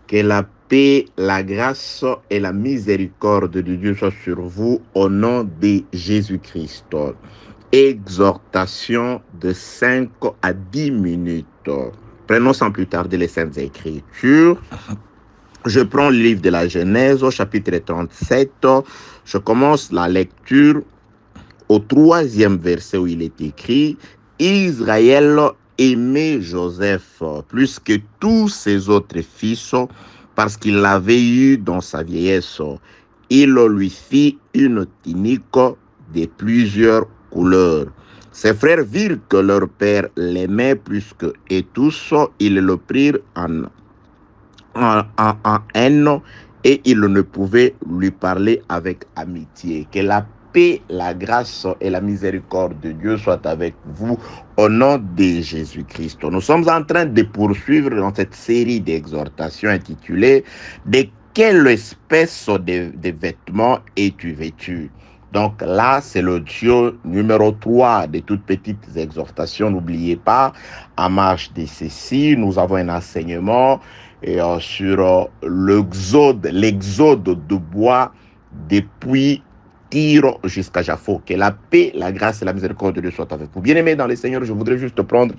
Que la paix, la grâce et la miséricorde de Dieu soient sur vous au nom de Jésus-Christ. Exhortation de 5 à 10 minutes. Prenons sans plus tarder les Saintes Écritures. Je prends le livre de la Genèse au chapitre 37. Je commence la lecture au 3e verset où il est écrit « Israël aimait Joseph plus que tous ses autres fils parce qu'il l'avait eu dans sa vieillesse. Il lui fit une tunique de plusieurs couleurs. Ses frères virent que leur père l'aimait plus que et tous, ils le prirent en haine et ils ne pouvaient lui parler avec amitié. Que la paix, la grâce et la miséricorde de Dieu soient avec vous au nom de Jésus-Christ. Nous sommes en train de poursuivre dans cette série d'exhortations intitulée « De quelle espèce de vêtements es-tu vêtu ?» Donc là, c'est le Dieu numéro 3 de toutes petites exhortations. N'oubliez pas, à marche de ceci, nous avons un enseignement sur l'exode de bois depuis Tyr jusqu'à Japhos. Que la paix, la grâce et la miséricorde de Dieu soient avec vous. Bien-aimés dans le Seigneur, je voudrais juste prendre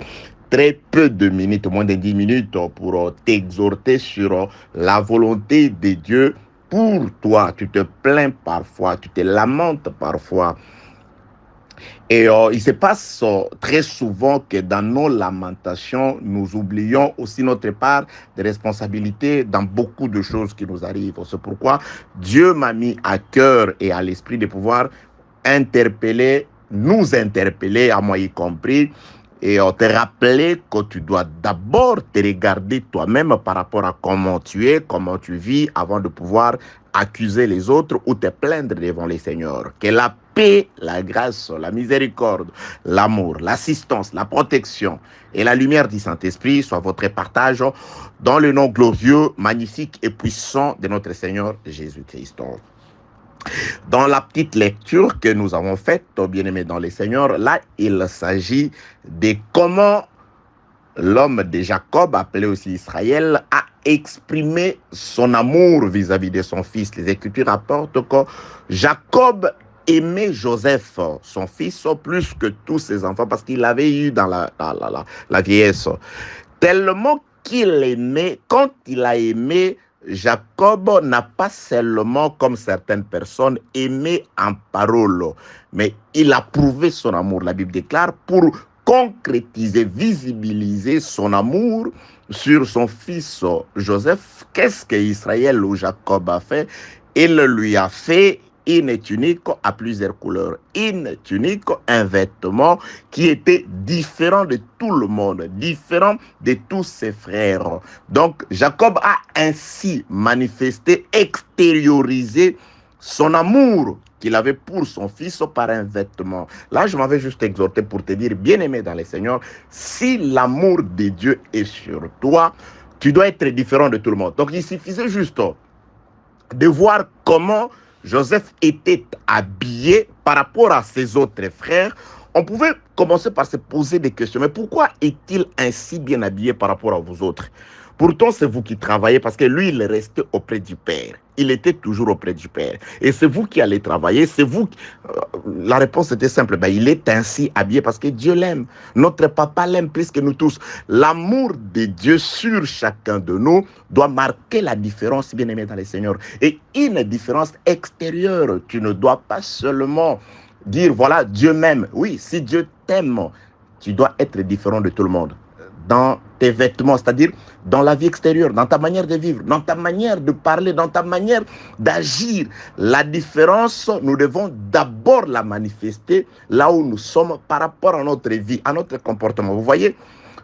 très peu de minutes, moins de 10 minutes, pour t'exhorter sur la volonté de Dieu pour toi. Tu te plains parfois, tu te lamentes parfois. Et il se passe très souvent que dans nos lamentations, nous oublions aussi notre part de responsabilité dans beaucoup de choses qui nous arrivent. C'est pourquoi Dieu m'a mis à cœur et à l'esprit de pouvoir nous interpeller, à moi y compris, et te rappeler que tu dois d'abord te regarder toi-même par rapport à comment tu es, comment tu vis, avant de pouvoir accuser les autres ou te plaindre devant les seigneurs. Que la paix, la grâce, la miséricorde, l'amour, l'assistance, la protection et la lumière du Saint-Esprit soient votre partage dans le nom glorieux, magnifique et puissant de notre Seigneur Jésus-Christ. Dans la petite lecture que nous avons faite, bien-aimés dans les seigneurs, là, il s'agit de comment l'homme de Jacob, appelé aussi Israël, a exprimé son amour vis-à-vis de son fils. Les Écritures rapportent que Jacob aimait Joseph, son fils, plus que tous ses enfants, parce qu'il l'avait eu dans la vieillesse. Tellement qu'il aimait, quand il a aimé, Jacob n'a pas seulement, comme certaines personnes, aimé en parole, mais il a prouvé son amour. La Bible déclare pour concrétiser, visibiliser son amour sur son fils Joseph. Qu'est-ce que Israël ou Jacob a fait? Il lui a fait une tunique à plusieurs couleurs. Une tunique, un vêtement qui était différent de tout le monde, différent de tous ses frères. Donc, Jacob a ainsi manifesté, extériorisé son amour qu'il avait pour son fils par un vêtement. Là, je m'avais juste exhorté pour te dire, bien-aimé dans les Seigneurs, si l'amour de Dieu est sur toi, tu dois être différent de tout le monde. Donc, il suffisait juste de voir comment Joseph était habillé par rapport à ses autres frères. On pouvait commencer par se poser des questions. Mais pourquoi est-il ainsi bien habillé par rapport à vous autres? Pourtant, c'est vous qui travaillez parce que lui, il est resté auprès du Père. Il était toujours auprès du Père. Et c'est vous qui allez travailler. C'est vous qui... La réponse était simple. Il est ainsi habillé parce que Dieu l'aime. Notre papa l'aime plus que nous tous. L'amour de Dieu sur chacun de nous doit marquer la différence, bien aimé dans les Seigneurs. Et une différence extérieure. Tu ne dois pas seulement dire, voilà, Dieu m'aime. Oui, si Dieu t'aime, tu dois être différent de tout le monde. Dans tes vêtements, c'est-à-dire dans la vie extérieure, dans ta manière de vivre, dans ta manière de parler, dans ta manière d'agir. La différence, nous devons d'abord la manifester là où nous sommes par rapport à notre vie, à notre comportement. Vous voyez,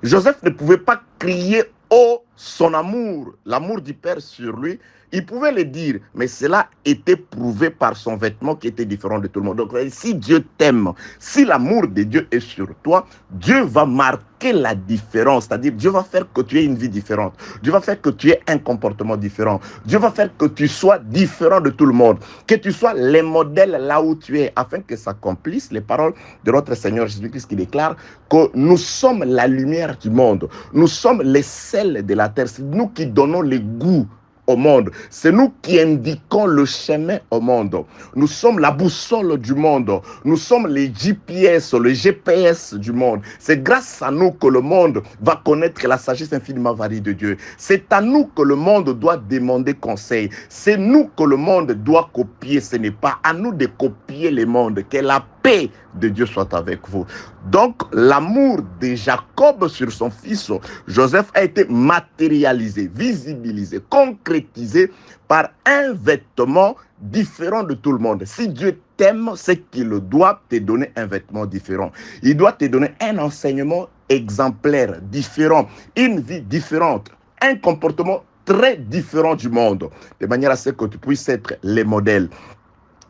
Joseph ne pouvait pas crier haut son amour, l'amour du Père sur lui. Il pouvait le dire, mais cela était prouvé par son vêtement qui était différent de tout le monde. Donc, si Dieu t'aime, si l'amour de Dieu est sur toi, Dieu va marquer la différence. C'est-à-dire, Dieu va faire que tu aies une vie différente. Dieu va faire que tu aies un comportement différent. Dieu va faire que tu sois différent de tout le monde. Que tu sois les modèles là où tu es, afin que s'accomplissent les paroles de notre Seigneur Jésus-Christ qui déclare que nous sommes la lumière du monde. Nous sommes les sels de la la terre. C'est nous qui donnons les goûts au monde. C'est nous qui indiquons le chemin au monde. Nous sommes la boussole du monde. Nous sommes les GPS, le GPS du monde. C'est grâce à nous que le monde va connaître la sagesse infiniment variée de Dieu. C'est à nous que le monde doit demander conseil. C'est nous que le monde doit copier. Ce n'est pas à nous de copier le monde. Que la paix de Dieu soit avec vous. Donc, l'amour de Jacob sur son fils Joseph a été matérialisé, visibilisé, concrétisé par un vêtement différent de tout le monde. Si Dieu t'aime, c'est qu'il doit te donner un vêtement différent. Il doit te donner un enseignement exemplaire, différent, une vie différente, un comportement très différent du monde, de manière à ce que tu puisses être les modèles,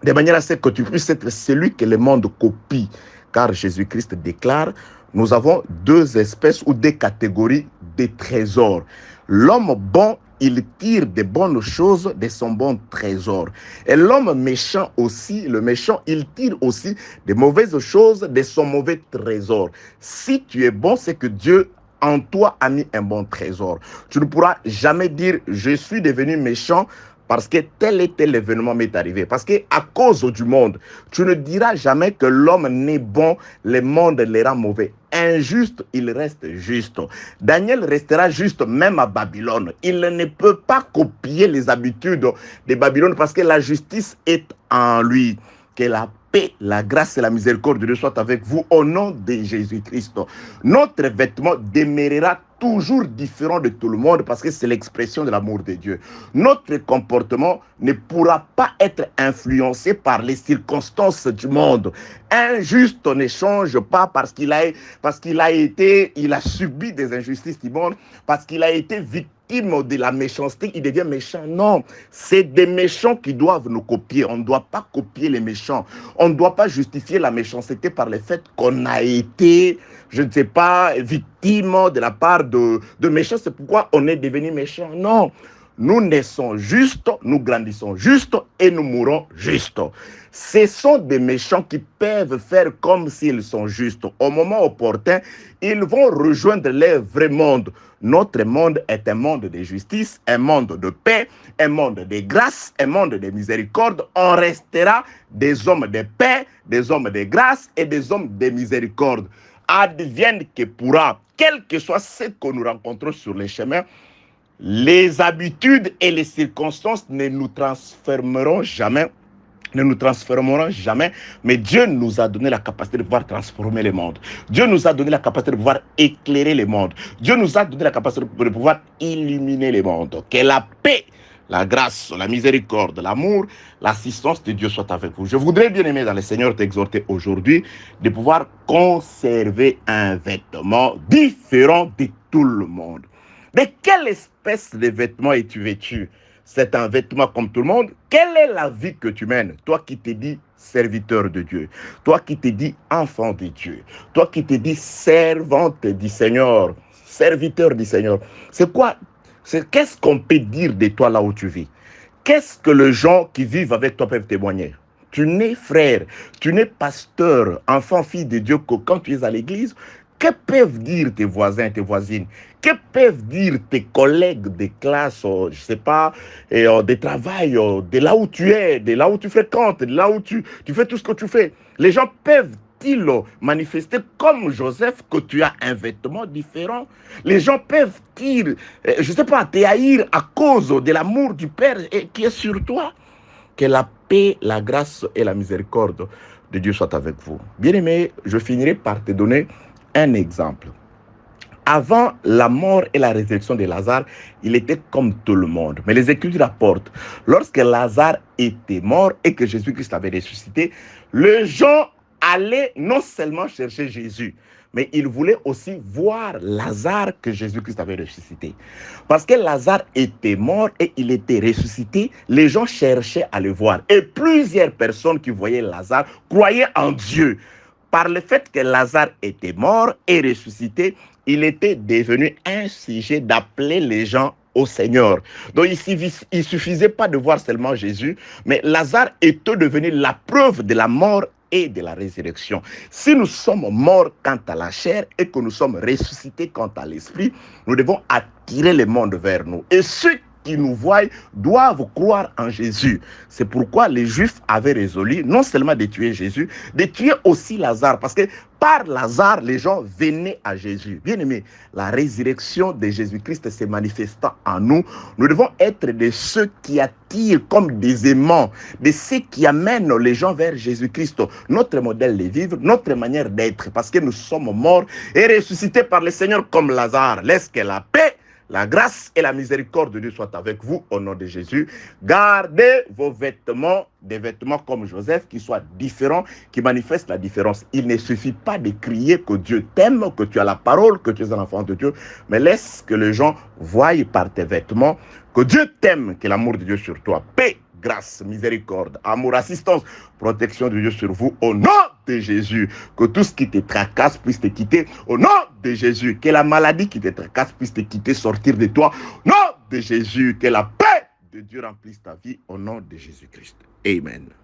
de manière à ce que tu puisses être celui que le monde copie. Car Jésus-Christ déclare, nous avons deux espèces ou deux catégories de trésors. L'homme bon, il tire des bonnes choses de son bon trésor. Et l'homme méchant aussi, le méchant, il tire aussi des mauvaises choses de son mauvais trésor. Si tu es bon, c'est que Dieu en toi a mis un bon trésor. Tu ne pourras jamais dire, je suis devenu méchant parce que tel et tel événement m'est arrivé. Parce qu'à cause du monde, tu ne diras jamais que l'homme n'est bon, le monde le rend mauvais. Injuste, il reste juste. Daniel restera juste même à Babylone. Il ne peut pas copier les habitudes de Babylone parce que la justice est en lui. Que la paix, la grâce et la miséricorde de Dieu soient avec vous au nom de Jésus-Christ. Notre vêtement demeurera toujours différent de tout le monde parce que c'est l'expression de l'amour de Dieu. Notre comportement ne pourra pas être influencé par les circonstances du monde. Un juste ne change pas parce qu'il a subi des injustices du monde, parce qu'il a été victime de la méchanceté, il devient méchant. Non, c'est des méchants qui doivent nous copier. On ne doit pas copier les méchants. On ne doit pas justifier la méchanceté par le fait qu'on a été, je ne sais pas, victime de la part de méchants. C'est pourquoi on est devenu méchant. Non, nous naissons justes, nous grandissons justes et nous mourrons justes. Ce sont des méchants qui peuvent faire comme s'ils sont justes. Au moment opportun, ils vont rejoindre leur vrai monde. Notre monde est un monde de justice, un monde de paix, un monde de grâce, un monde de miséricorde. On restera des hommes de paix, des hommes de grâce et des hommes de miséricorde. Advienne que pourra, quel que soit ce que nous rencontrons sur les chemins, les habitudes et les circonstances ne nous transformeront jamais. Mais Dieu nous a donné la capacité de pouvoir transformer le monde. Dieu nous a donné la capacité de pouvoir éclairer le monde. Dieu nous a donné la capacité de pouvoir illuminer le monde. Que la paix, la grâce, la miséricorde, l'amour, l'assistance de Dieu soit avec vous. Je voudrais, bien aimé dans le Seigneur, t'exhorter aujourd'hui de pouvoir conserver un vêtement différent de tout le monde. De quelle espèce de vêtement es-tu vêtu? C'est un vêtement comme tout le monde. Quelle est la vie que tu mènes? Toi qui te dis serviteur de Dieu, toi qui te dis enfant de Dieu, toi qui te dis servante du Seigneur, serviteur du Seigneur. C'est quoi? Qu'est-ce qu'on peut dire de toi là où tu vis? Qu'est-ce que les gens qui vivent avec toi peuvent témoigner? Tu n'es frère, tu n'es pasteur, enfant, fille de Dieu, que quand tu es à l'église, que peuvent dire tes voisins, tes voisines? Que peuvent dire tes collègues de classe, je ne sais pas, de travail, de là où tu es, de là où tu fréquentes, de là où tu fais tout ce que tu fais? Les gens peuvent-ils manifester comme Joseph que tu as un vêtement différent? Les gens peuvent-ils, je ne sais pas, te haïr à cause de l'amour du Père qui est sur toi? Que la paix, la grâce et la miséricorde de Dieu soient avec vous. Bien-aimé, je finirai par te donner un exemple. Avant la mort et la résurrection de Lazare, il était comme tout le monde. Mais les Écritures rapportent, lorsque Lazare était mort et que Jésus-Christ avait ressuscité, les gens allaient non seulement chercher Jésus, mais ils voulaient aussi voir Lazare que Jésus-Christ avait ressuscité. Parce que Lazare était mort et il était ressuscité, les gens cherchaient à le voir. Et plusieurs personnes qui voyaient Lazare croyaient en Dieu. Par le fait que Lazare était mort et ressuscité, il était devenu un sujet d'appeler les gens au Seigneur. Donc il ne suffisait pas de voir seulement Jésus, mais Lazare était devenu la preuve de la mort et de la résurrection. Si nous sommes morts quant à la chair et que nous sommes ressuscités quant à l'esprit, nous devons attirer le monde vers nous. Et ceux qui nous voient doivent croire en Jésus. C'est pourquoi les Juifs avaient résolu non seulement de tuer Jésus, de tuer aussi Lazare, parce que par Lazare, les gens venaient à Jésus. Bien aimé, la résurrection de Jésus-Christ se manifestant en nous, nous devons être de ceux qui attirent comme des aimants, de ceux qui amènent les gens vers Jésus-Christ. Notre modèle de vivre, notre manière d'être, parce que nous sommes morts et ressuscités par le Seigneur comme Lazare. Laisse que la paix, la grâce et la miséricorde de Dieu soient avec vous au nom de Jésus. Gardez vos vêtements, des vêtements comme Joseph qui soient différents, qui manifestent la différence. Il ne suffit pas de crier que Dieu t'aime, que tu as la parole, que tu es un enfant de Dieu, mais laisse que les gens voient par tes vêtements que Dieu t'aime, que l'amour de Dieu sur toi, paix, grâce, miséricorde, amour, assistance, protection de Dieu sur vous au nom de Jésus. Que tout ce qui te tracasse puisse te quitter au nom de Jésus. Que la maladie qui te tracasse puisse te quitter, sortir de toi au nom de Jésus. Que la paix de Dieu remplisse ta vie au nom de Jésus-Christ. Amen.